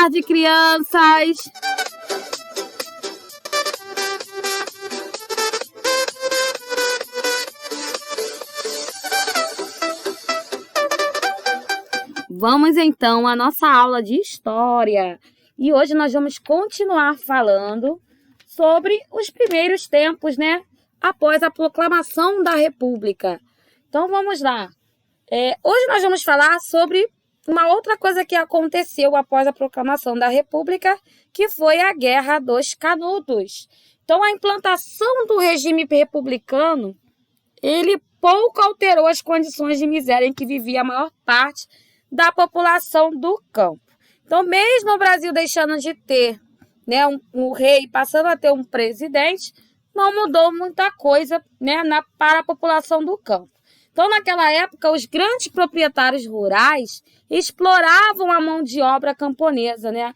tarde, crianças! Vamos então à nossa aula de história. E hoje nós vamos continuar falando sobre os primeiros tempos, né? Após a proclamação da República. Então vamos lá. Hoje nós vamos falar sobre uma outra coisa que aconteceu após a proclamação da República, que foi a Guerra dos Canudos. Então, a implantação do regime republicano, ele pouco alterou as condições de miséria em que vivia a maior parte da população do campo. Então, mesmo o Brasil deixando de ter, né, um rei, passando a ter um presidente, não mudou muita coisa, né, para a população do campo. Então, naquela época, os grandes proprietários rurais exploravam a mão de obra camponesa, né?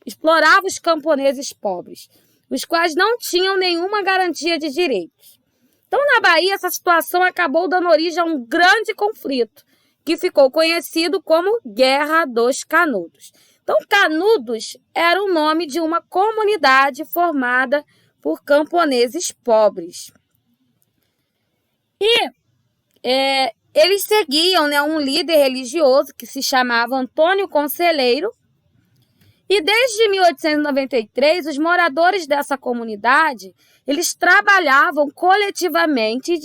Exploravam os camponeses pobres, os quais não tinham nenhuma garantia de direitos. Então, na Bahia, essa situação acabou dando origem a um grande conflito, que ficou conhecido como Guerra dos Canudos. Então, Canudos era o nome de uma comunidade formada por camponeses pobres. E eles seguiam, né, um líder religioso que se chamava Antônio Conselheiro. E desde 1893, os moradores dessa comunidade, eles trabalhavam coletivamente e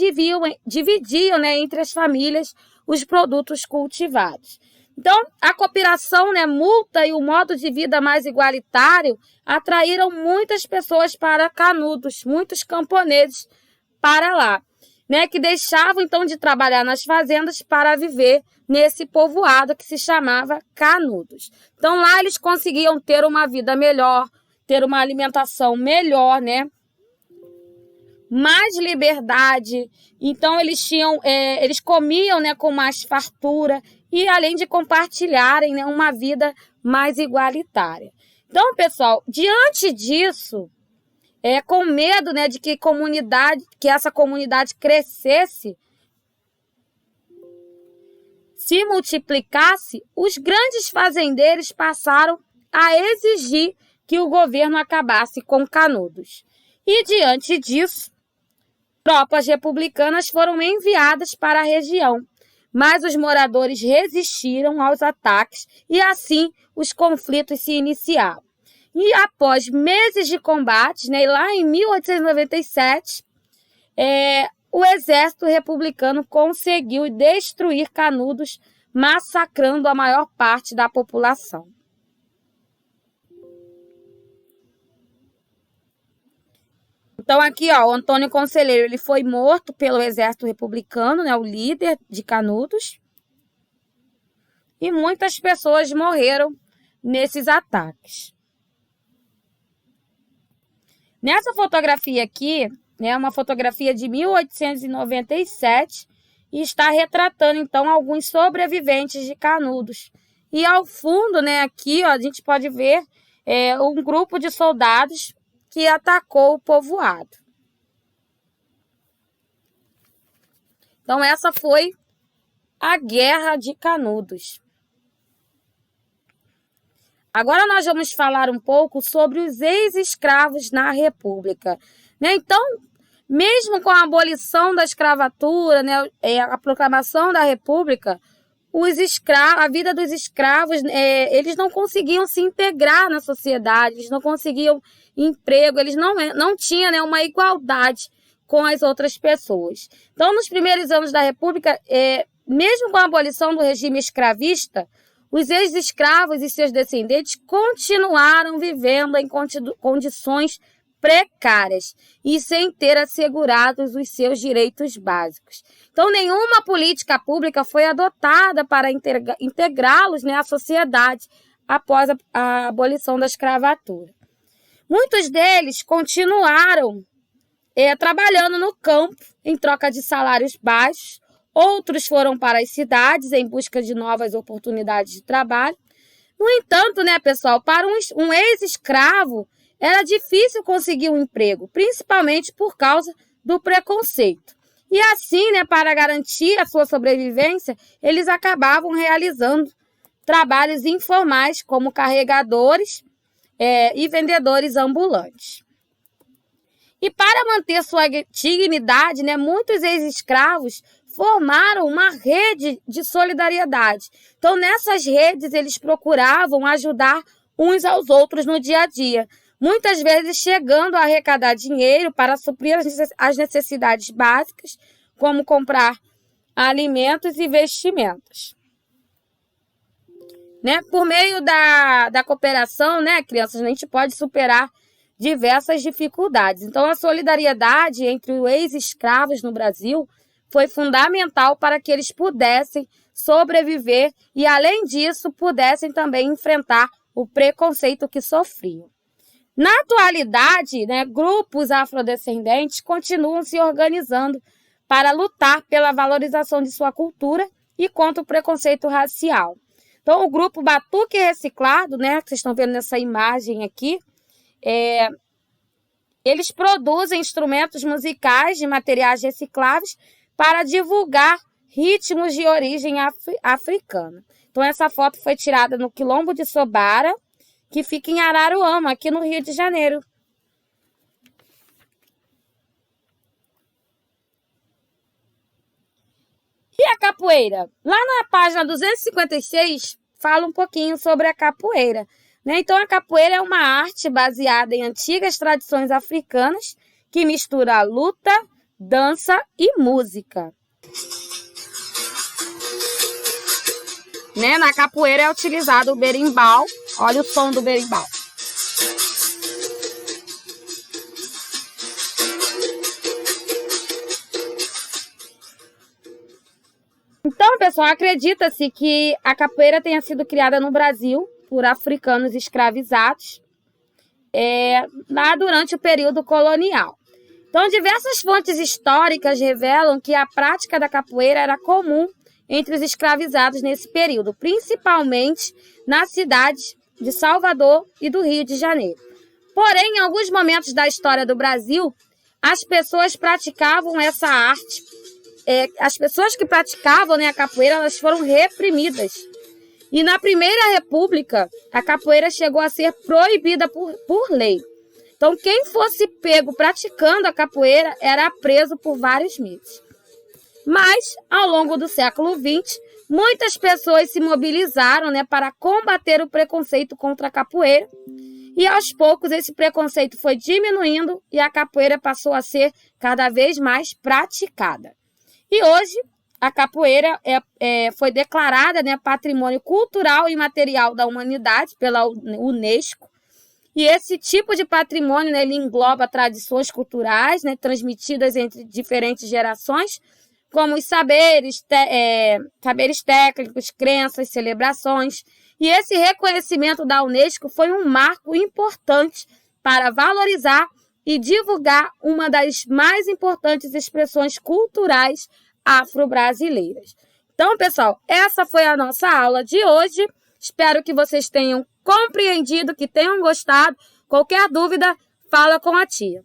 dividiam, né, entre as famílias os produtos cultivados. Então, a cooperação, né, mútua e o modo de vida mais igualitário atraíram muitas pessoas para Canudos, muitos camponeses para lá, né, que deixavam então de trabalhar nas fazendas para viver nesse povoado que se chamava Canudos. Então lá eles conseguiam ter uma vida melhor, ter uma alimentação melhor, né, mais liberdade. Então eles comiam, né, com mais fartura e além de compartilharem, né, uma vida mais igualitária. Então, pessoal, diante disso, com medo, né, de que essa comunidade crescesse, se multiplicasse, os grandes fazendeiros passaram a exigir que o governo acabasse com Canudos. E diante disso, tropas republicanas foram enviadas para a região, mas os moradores resistiram aos ataques e assim os conflitos se iniciaram. E após meses de combates, né, lá em 1897, o exército republicano conseguiu destruir Canudos, massacrando a maior parte da população. Então aqui, ó, o Antônio Conselheiro, ele foi morto pelo exército republicano, né, o líder de Canudos, e muitas pessoas morreram nesses ataques. Nessa fotografia aqui, né, uma fotografia de 1897 e está retratando, então, alguns sobreviventes de Canudos. E ao fundo, né, aqui, ó, a gente pode ver um grupo de soldados que atacou o povoado. Então, essa foi a Guerra de Canudos. Agora nós vamos falar um pouco sobre os ex-escravos na República, né? Então, mesmo com a abolição da escravatura, né, a proclamação da República, a vida dos escravos, eles não conseguiam se integrar na sociedade, eles não conseguiam emprego, eles não tinham, né, uma igualdade com as outras pessoas. Então, nos primeiros anos da República, mesmo com a abolição do regime escravista, os ex-escravos e seus descendentes continuaram vivendo em condições precárias e sem ter assegurados os seus direitos básicos. Então, nenhuma política pública foi adotada para integrá-los, né, à sociedade após a abolição da escravatura. Muitos deles continuaram trabalhando no campo em troca de salários baixos. Outros foram para as cidades em busca de novas oportunidades de trabalho. No entanto, né, pessoal, para um ex-escravo era difícil conseguir um emprego, principalmente por causa do preconceito. E assim, né, para garantir a sua sobrevivência, eles acabavam realizando trabalhos informais como carregadores e vendedores ambulantes. E para manter sua dignidade, né, muitos ex-escravos formaram uma rede de solidariedade. Então, nessas redes, eles procuravam ajudar uns aos outros no dia a dia, muitas vezes chegando a arrecadar dinheiro para suprir as necessidades básicas, como comprar alimentos e vestimentas. Né? Por meio da cooperação, né, crianças, a gente pode superar diversas dificuldades. Então, a solidariedade entre os ex-escravos no Brasil foi fundamental para que eles pudessem sobreviver e, além disso, pudessem também enfrentar o preconceito que sofriam. Na atualidade, né, grupos afrodescendentes continuam se organizando para lutar pela valorização de sua cultura e contra o preconceito racial. Então, o grupo Batuque Reciclado, né, que vocês estão vendo nessa imagem aqui, eles produzem instrumentos musicais de materiais recicláveis para divulgar ritmos de origem africana. Então, essa foto foi tirada no Quilombo de Sobara, que fica em Araruama, aqui no Rio de Janeiro. E a capoeira? Lá na página 256, fala um pouquinho sobre a capoeira. Né? Então, a capoeira é uma arte baseada em antigas tradições africanas que mistura luta, dança e música. Né? Na capoeira é utilizado o berimbau. Olha o som do berimbau. Então, pessoal, acredita-se que a capoeira tenha sido criada no Brasil por africanos escravizados lá durante o período colonial. Então, diversas fontes históricas revelam que a prática da capoeira era comum entre os escravizados nesse período, principalmente nas cidades de Salvador e do Rio de Janeiro. Porém, em alguns momentos da história do Brasil, as pessoas praticavam essa arte. As pessoas que praticavam, né, a capoeira, elas foram reprimidas. E na Primeira República, a capoeira chegou a ser proibida por lei. Então, quem fosse pego praticando a capoeira era preso por vários meses. Mas, ao longo do século XX, muitas pessoas se mobilizaram, né, para combater o preconceito contra a capoeira. E, aos poucos, esse preconceito foi diminuindo e a capoeira passou a ser cada vez mais praticada. E hoje, a capoeira foi declarada, né, Patrimônio Cultural e Material da Humanidade pela Unesco. E esse tipo de patrimônio, né, ele engloba tradições culturais, né, transmitidas entre diferentes gerações, como os saberes técnicos, crenças, celebrações. E esse reconhecimento da Unesco foi um marco importante para valorizar e divulgar uma das mais importantes expressões culturais afro-brasileiras. Então, pessoal, essa foi a nossa aula de hoje. Espero que vocês tenham compreendido, que tenham gostado. Qualquer dúvida, fala com a tia.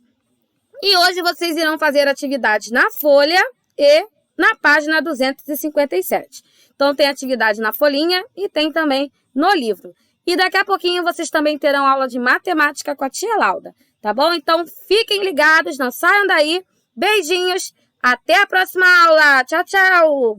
E hoje vocês irão fazer atividades na folha e na página 257. Então, tem atividade na folhinha e tem também no livro. E daqui a pouquinho vocês também terão aula de matemática com a tia Lauda, tá bom? Então, fiquem ligados, não saiam daí. Beijinhos, até a próxima aula. Tchau, tchau!